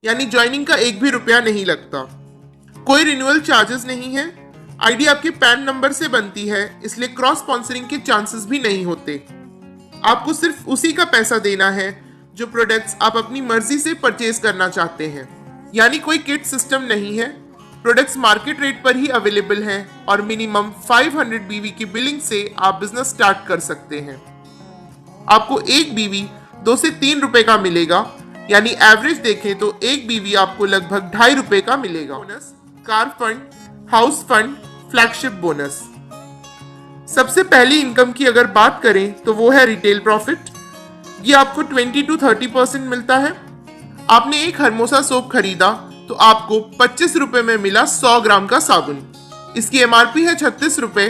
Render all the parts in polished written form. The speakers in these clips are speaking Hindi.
यानी ज्वाइनिंग का एक भी रुपया नहीं लगता। कोई रिन्यूअल चार्जेस नहीं है। आईडी आपके पैन नंबर से बनती है, इसलिए क्रॉस स्पॉन्सरिंग के चांसेस भी नहीं होते। आपको सिर्फ उसी का पैसा देना है जो प्रोडक्ट्स आप अपनी मर्जी से परचेज करना चाहते हैं। यानी कोई किट सिस्टम नहीं है। प्रोडक्ट्स मार्केट रेट पर ही अवेलेबल हैं और मिनिमम 500 बीवी की बिलिंग से आप बिजनेस स्टार्ट कर सकते हैं। आपको एक बीवी 2 से 3 रुपए का मिलेगा, यानी एवरेज देखें तो एक बीवी आपको लगभग 2.5 रुपए का मिलेगा। Bonus, car fund, house fund, flagship bonus. सबसे पहली इनकम की अगर बात करें तो वो है रिटेल प्रॉफिट। ये आपको 20 to 30% मिलता है। आपने एक हरमोसा सोप खरीदा तो आपको 25 रुपए में मिला 100 ग्राम का साबुन। इसकी एमआरपी है 36 रुपए।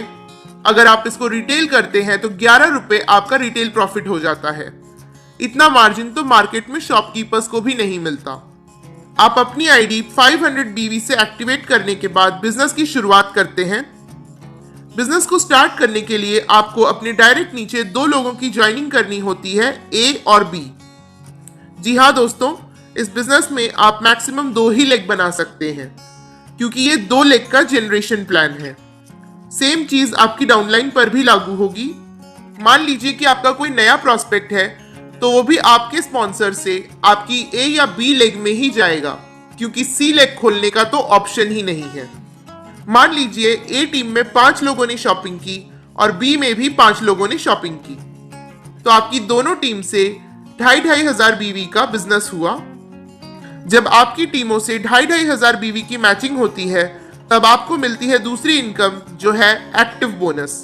अगर आप इसको रिटेल करते हैं तो 11 रुपए आपका रिटेल प्रॉफिट हो जाता है। इतना मार्जिन तो मार्केट में शॉपकीपर्स को भी नहीं मिलता। आप अपनी आईडी 500 बीवी से एक्टिवेट करने के बाद बिजनेस की शुरुआत करते हैं। बिजनेस को स्टार्ट करने के लिए आपको अपने डायरेक्ट नीचे 2 लोगों की ज्वाइनिंग करनी होती है, ए और बी। जी हाँ दोस्तों, इस बिजनेस में आप मैक्सिमम 2 ही लेग बना सकते हैं, क्योंकि ये 2 लेग का जनरेशन प्लान है। सेम चीज आपकी डाउनलाइन पर भी लागू होगी। मान लीजिए कि आपका कोई नया प्रॉस्पेक्ट है तो वो भी आपके स्पॉन्सर से आपकी ए या बी लेग में ही जाएगा, क्योंकि सी लेग खोलने का तो ऑप्शन ही नहीं है। मान लीजिए ए टीम में 5 लोगों ने शॉपिंग की और बी में भी 5 लोगों ने शॉपिंग की, तो आपकी दोनों टीम से 2,500 हजार बीवी का बिजनेस हुआ। जब आपकी टीमों से 2,500 हजार बीवी की मैचिंग होती है तब आपको मिलती है दूसरी इनकम, जो है एक्टिव बोनस।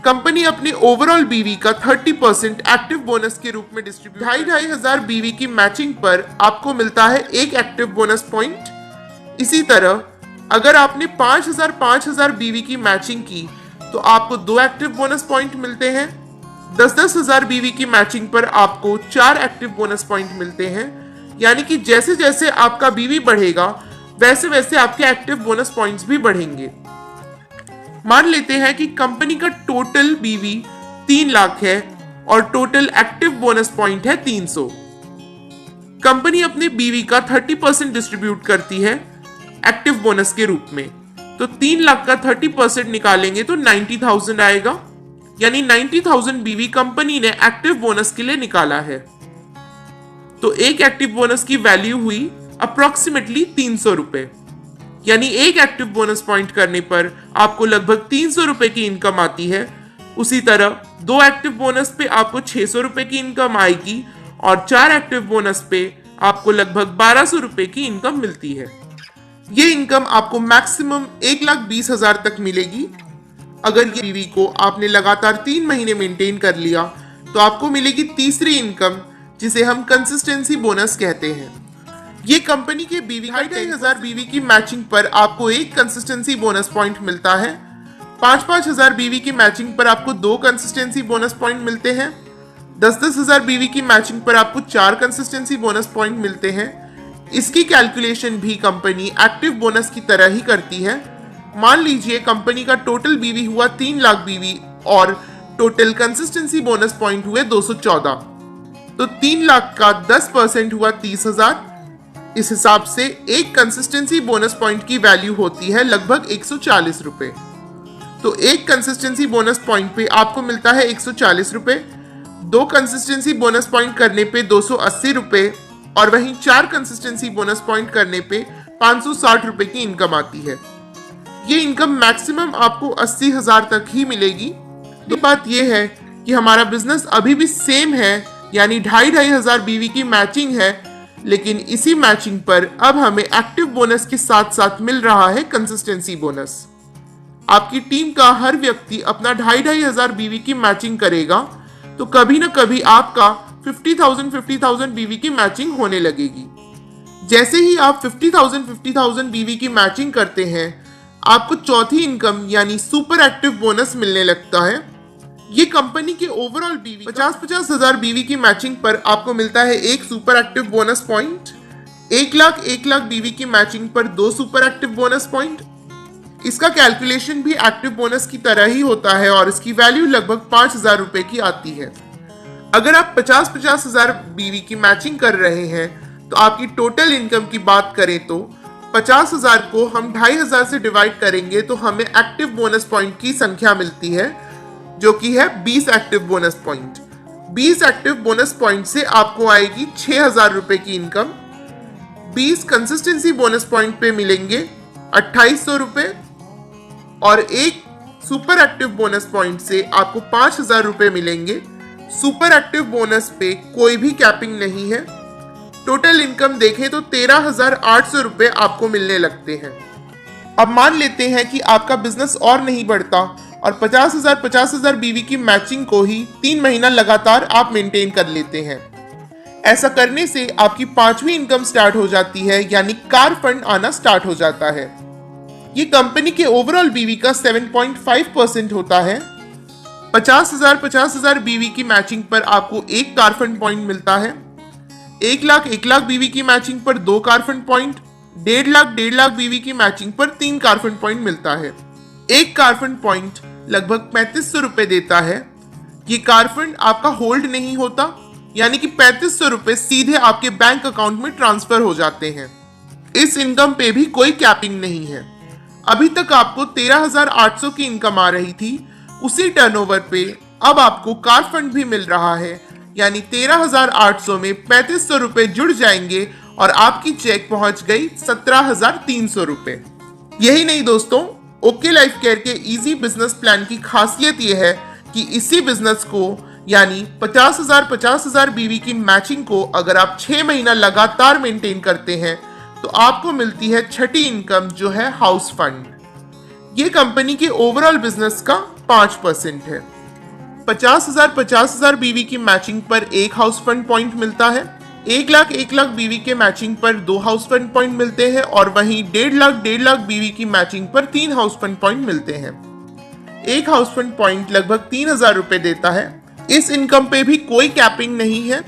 कंपनी अपनी ओवरऑल बीवी का 30% एक्टिव बोनस के रूप में डिस्ट्रीब्यूट। 2,500 हजार बीवी की मैचिंग पर आपको मिलता है एक एक्टिव बोनस पॉइंट। इसी तरह अगर आपने 5,000 बीवी की मैचिंग की तो आपको 2 एक्टिव बोनस पॉइंट मिलते हैं। 10,000 हजार बीवी की मैचिंग पर आपको 4 एक्टिव बोनस पॉइंट मिलते हैं। यानी कि जैसे जैसे आपका बीवी बढ़ेगा वैसे वैसे आपके एक्टिव बोनस पॉइंट्स भी बढ़ेंगे। मान लेते हैं कि कंपनी का टोटल बीवी 3 लाख है और टोटल एक्टिव बोनस पॉइंट है 300। कंपनी अपने बीवी का 30% डिस्ट्रीब्यूट करती है एक्टिव बोनस के रूप में, तो 3 लाख का 30% निकालेंगे तो 90,000 आएगा। यानी 90,000 बीवी कंपनी ने एक्टिव बोनस के लिए निकाला है। तो एक एक्टिव बोनस की वैल्यू हुई अप्रोक्सीमेटली 300 रुपए। यानी एक एक्टिव बोनस पॉइंट करने पर आपको लगभग 300 रुपए की इनकम आती है। उसी तरह 2 एक्टिव बोनस पे आपको 600 रुपए की इनकम आएगी और 4 एक्टिव बोनस पे आपको लगभग 1200 रुपए की इनकम मिलती है। ये इनकम आपको मैक्सिमम 1,20,000 तक मिलेगी। अगर ये बीवी को आपने लगातार 3 महीने मेंटेन कर लिया तो आपको मिलेगी तीसरी इनकम, जिसे हम कंसिस्टेंसी बोनस कहते हैं। ये कंपनी के बीवी 2,500 बीवी की मैचिंग पर आपको एक कंसिस्टेंसी बोनस पॉइंट मिलता है। 5,500 हजार बीवी की मैचिंग पर आपको 2 कंसिस्टेंसी बोनस पॉइंट मिलते हैं। 10,000 हजार बीवी की मैचिंग पर आपको 4 कंसिस्टेंसी बोनस पॉइंट मिलते हैं। इसकी कैलकुलेशन भी कंपनी एक्टिव बोनस की तरह ही करती है। मान लीजिए कंपनी का टोटल बीवी हुआ 3 लाख बीवी और टोटल कंसिस्टेंसी बोनस पॉइंट हुए 214, तो 3 लाख का 10% हुआ 30,000। इस हिसाब से एक कंसिस्टेंसी बोनस पॉइंट की वैल्यू होती है लगभग 140 रुपए। तो एक कंसिस्टेंसी बोनस पॉइंट पे आपको मिलता है 140 रुपए, 2 कंसिस्टेंसी बोनस पॉइंट करने पे 280 रुपए और वहीं 4 कंसिस्टेंसी बोनस पॉइंट करने पे 560 रुपए की इनकम आती है। ये इनकम मैक्सिमम आपको 80,000 तक ही मिलेगी। तो बात यह है कि हमारा बिजनेस अभी भी सेम है, यानी 2,500 बीवी की मैचिंग है, लेकिन इसी मैचिंग पर अब हमें एक्टिव बोनस के साथ साथ मिल रहा है कंसिस्टेंसी बोनस। आपकी टीम का हर व्यक्ति अपना 2,500 बीवी की मैचिंग करेगा तो कभी ना कभी आपका 50,000 बीवी की मैचिंग होने लगेगी। जैसे ही आप 50,000 बीवी की मैचिंग करते हैं आपको चौथी इनकम यानी सुपर एक्टिव बोनस मिलने लगता है। ये कंपनी के ओवरऑल बीवी 50,000 हजार बीवी की मैचिंग पर आपको मिलता है एक super active bonus point. 1 lakh बीवी की मैचिंग पर 2 सुपर एक्टिव बोनस पॉइंट। इसका कैलकुलेशन भी एक्टिव बोनस की तरह ही होता है और इसकी वैल्यू लगभग 5,000 रुपए की आती है। अगर आप 50,000 हजार बीवी की मैचिंग कर रहे हैं तो आपकी टोटल इनकम की बात करें तो 50,000 को हम 2,500 से डिवाइड करेंगे तो हमें एक्टिव बोनस पॉइंट की संख्या मिलती है, जो कि है 20 active bonus point. 20 active bonus point से आपको आएगी 6,000 रुपए की इनकम। 20 कंसिस्टेंसी बोनस पॉइंट पे मिलेंगे 2,800 रुपए और एक सुपर एक्टिव बोनस पॉइंट से आपको 5,000 रुपए मिलेंगे। सुपर एक्टिव बोनस पे कोई भी कैपिंग नहीं है। टोटल इनकम देखें तो 13,800 रुपए आपको मिलने लगते हैं। अब मान लेते हैं कि आपका बिजनेस और नहीं बढ़ता और 50,000 बीवी की मैचिंग को ही 3 महीना लगातार आप मेंटेन कर लेते हैं। ऐसा करने से आपकी 5वीं इनकम स्टार्ट हो जाती है, यानी कार फंड आना स्टार्ट हो जाता है। ये कंपनी के ओवरऑल बीवी का 7.5% होता है। 50,000 बीवी की मैचिंग पर आपको एक कार फंड पॉइंट मिलता है। 1 लाख बीवी की मैचिंग पर 2 कार फंड पॉइंट, 1.5 लाख बीवी की मैचिंग पर 3 कार फंड पॉइंट मिलता है। एक कार फंड पॉइंट लगभग 3,500 रुपए देता है। ये कार फंड आपका होल्ड नहीं होता, यानी कि 3,500 रुपए सीधे आपके बैंक अकाउंट में ट्रांसफर हो जाते हैं। इस इनकम पे भी कोई कैपिंग नहीं है। अभी तक आपको 13,800 की इनकम आ रही थी, उसी टर्नओवर पे अब आपको कार फंड भी मिल रहा है, यानी 13,800 में 3,500 रुपए जुड़ जाएंगे और आपकी चेक पहुंच गई 17,300 रुपए। यही नहीं दोस्तों, ओके लाइफ केयर के इजी बिजनेस प्लान की खासियत यह है कि इसी बिजनेस को यानी 50,000 बीवी की मैचिंग को अगर आप 6 महीना लगातार मेंटेन करते हैं तो आपको मिलती है छठी इनकम, जो है हाउस फंड। ये कंपनी के ओवरऑल बिजनेस का 5% है। 50,000 बीवी की मैचिंग पर एक हाउस फंड पॉइंट मिलता है। 1 लाख बीवी के मैचिंग पर 2 हाउस फंड पॉइंट मिलते हैं और वहीं 1.5 लाख बीवी की मैचिंग पर 3 हाउस फंड पॉइंट मिलते हैं। एक हाउस फंड पॉइंट लगभग 3,000 रुपए देता है। इस इनकम पे भी कोई कैपिंग नहीं है,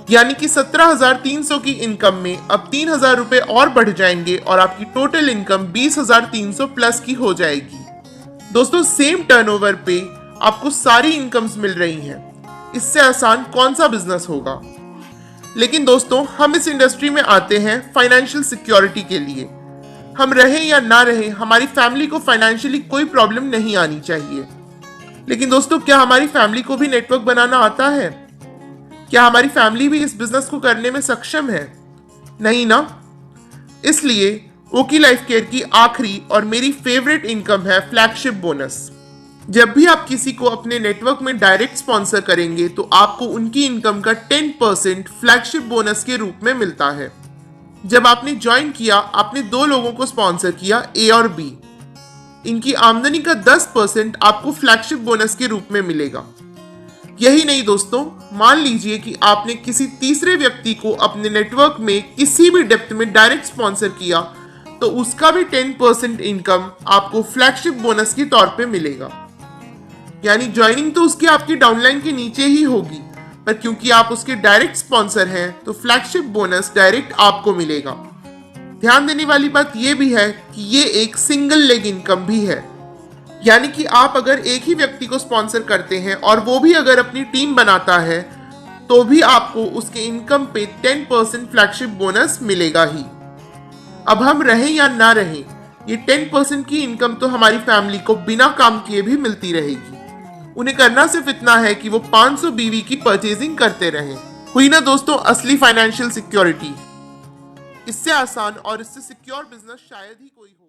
यानी कि 17,300 की इनकम में अब 3,000 रुपए और बढ़ जाएंगे और आपकी टोटल इनकम 20,300 प्लस की हो जाएगी। दोस्तों, सेम टर्नओवर पे आपको सारी इनकम्स मिल रही हैं। इससे आसान कौन सा बिजनेस होगा। लेकिन दोस्तों, हम इस इंडस्ट्री में आते हैं फाइनेंशियल सिक्योरिटी के लिए। हम रहे या ना रहे, हमारी फैमिली को फाइनेंशियली कोई प्रॉब्लम नहीं आनी चाहिए। लेकिन दोस्तों, क्या हमारी फैमिली को भी नेटवर्क बनाना आता है? क्या हमारी फैमिली भी इस बिजनेस को करने में सक्षम है? नहीं ना। इसलिए ओकी लाइफ केयर की आखिरी और मेरी फेवरेट इनकम है फ्लैगशिप बोनस। जब भी आप किसी को अपने नेटवर्क में डायरेक्ट स्पॉन्सर करेंगे तो आपको उनकी इनकम का 10% फ्लैगशिप बोनस के रूप में मिलता है। जब आपने ज्वाइन किया, आपने 2 लोगों को स्पॉन्सर किया, ए और बी। इनकी आमदनी का 10% आपको फ्लैगशिप बोनस के रूप में मिलेगा। यही नहीं दोस्तों, मान लीजिए कि आपने किसी तीसरे व्यक्ति को अपने नेटवर्क में किसी भी डेप्थ में डायरेक्ट स्पॉन्सर किया तो उसका भी 10% इनकम आपको फ्लैगशिप बोनस के तौर पे मिलेगा। यानी ज्वाइनिंग तो उसकी आपकी डाउनलाइन के नीचे ही होगी, पर क्योंकि आप उसके डायरेक्ट स्पॉन्सर हैं तो फ्लैगशिप बोनस डायरेक्ट आपको मिलेगा। ध्यान देने वाली बात यह भी है कि ये एक सिंगल लेग इनकम भी है, यानी कि आप अगर एक ही व्यक्ति को स्पॉन्सर करते हैं और वो भी अगर अपनी टीम बनाता है तो भी आपको उसके इनकम पे 10% फ्लैगशिप बोनस मिलेगा ही। अब हम रहें या ना रहें, ये 10% की इनकम तो हमारी फैमिली को बिना काम किए भी मिलती रहेगी। उन्हें करना सिर्फ इतना है कि वो 500 बीवी की परचेजिंग करते रहें। हुई ना दोस्तों असली फाइनेंशियल सिक्योरिटी। इससे आसान और इससे सिक्योर बिजनेस शायद ही कोई हो।